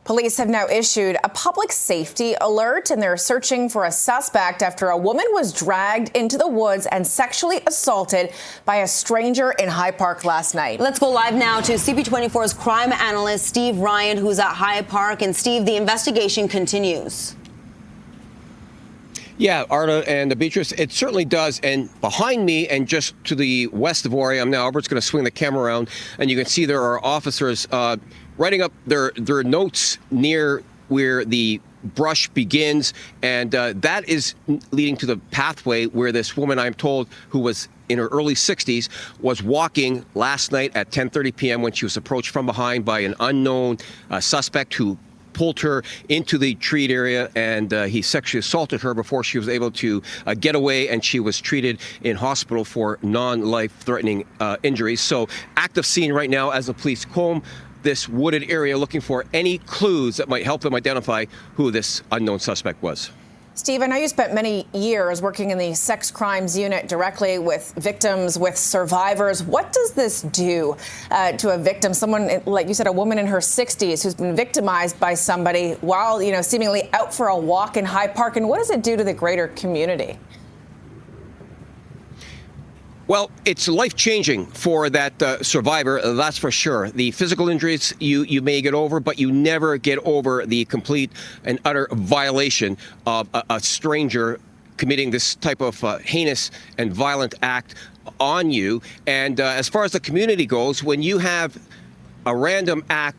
Police have now issued a public safety alert, and they're searching for a suspect after a woman was dragged into the woods and sexually assaulted by a stranger in High Park last night. Let's go live now to CP24's crime analyst, Steve Ryan, who's at High Park. And Steve, the investigation continues. Yeah, Arda and Beatrice, it certainly does. And behind me and just to the west of where I am now, Albert's going to swing the camera around, and you can see there are officers writing up their notes near where the brush begins, and that is leading to the pathway where this woman, I'm told, who was in her early 60s, was walking last night at 10:30 p.m. when she was approached from behind by an unknown suspect who pulled her into the treat area, and he sexually assaulted her before she was able to get away, and she was treated in hospital for non-life-threatening injuries. So active scene right now as the police comb this wooded area looking for any clues that might help them identify who this unknown suspect was. Steve, I know you spent many years working in the sex crimes unit directly with victims, with survivors. What does this do to a victim, someone, like you said, a woman in her 60s who's been victimized by somebody while, seemingly out for a walk in High Park? And what does it do to the greater community? Well, it's life-changing for that survivor, that's for sure. The physical injuries you may get over, but you never get over the complete and utter violation of a stranger committing this type of heinous and violent act on you. And as far as the community goes, when you have a random act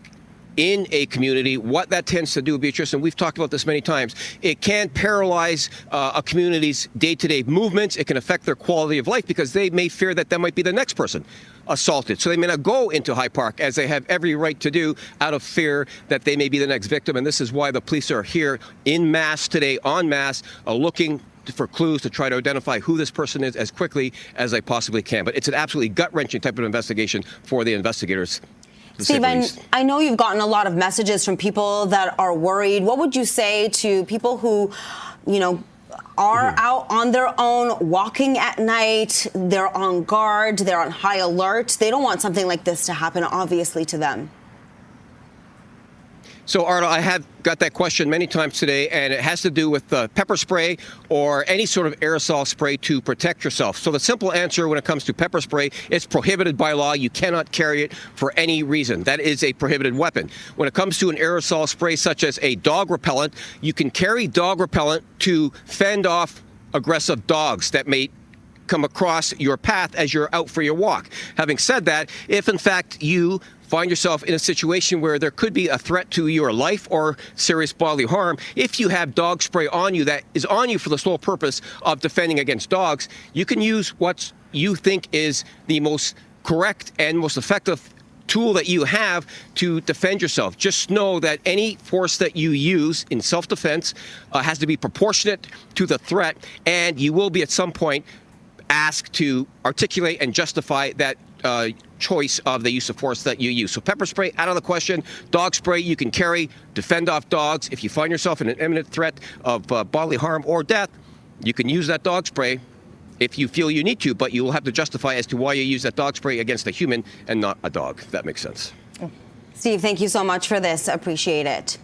in a community, what that tends to do, Beatrice, and we've talked about this many times, it can paralyze a community's day-to-day movements. It can affect their quality of life because they may fear that might be the next person assaulted. So they may not go into High Park, as they have every right to do, out of fear that they may be the next victim. And this is why the police are here in mass today, en masse, looking for clues to try to identify who this person is as quickly as they possibly can. But it's an absolutely gut-wrenching type of investigation for the investigators. Steve, I know you've gotten a lot of messages from people that are worried. What would you say to people who, are out on their own, walking at night, they're on guard, they're on high alert? They don't want something like this to happen, obviously, to them. So, Arda, I have got that question many times today, and it has to do with pepper spray or any sort of aerosol spray to protect yourself. So the simple answer when it comes to pepper spray, it's prohibited by law. You cannot carry it for any reason. That is a prohibited weapon. When it comes to an aerosol spray such as a dog repellent, you can carry dog repellent to fend off aggressive dogs that may come across your path as you're out for your walk. Having said that, if in fact you find yourself in a situation where there could be a threat to your life or serious bodily harm, if you have dog spray on you that is on you for the sole purpose of defending against dogs, you can use what you think is the most correct and most effective tool that you have to defend yourself. Just know that any force that you use in self-defense has to be proportionate to the threat, and you will be at some point asked to articulate and justify that choice of the use of force that you use. So pepper spray, out of the question. Dog spray you can carry, defend off dogs. If you find yourself in an imminent threat of bodily harm or death, you can use that dog spray if you feel you need to, but you will have to justify as to why you use that dog spray against a human and not a dog, if that makes sense. Steve, thank you so much for this. Appreciate it.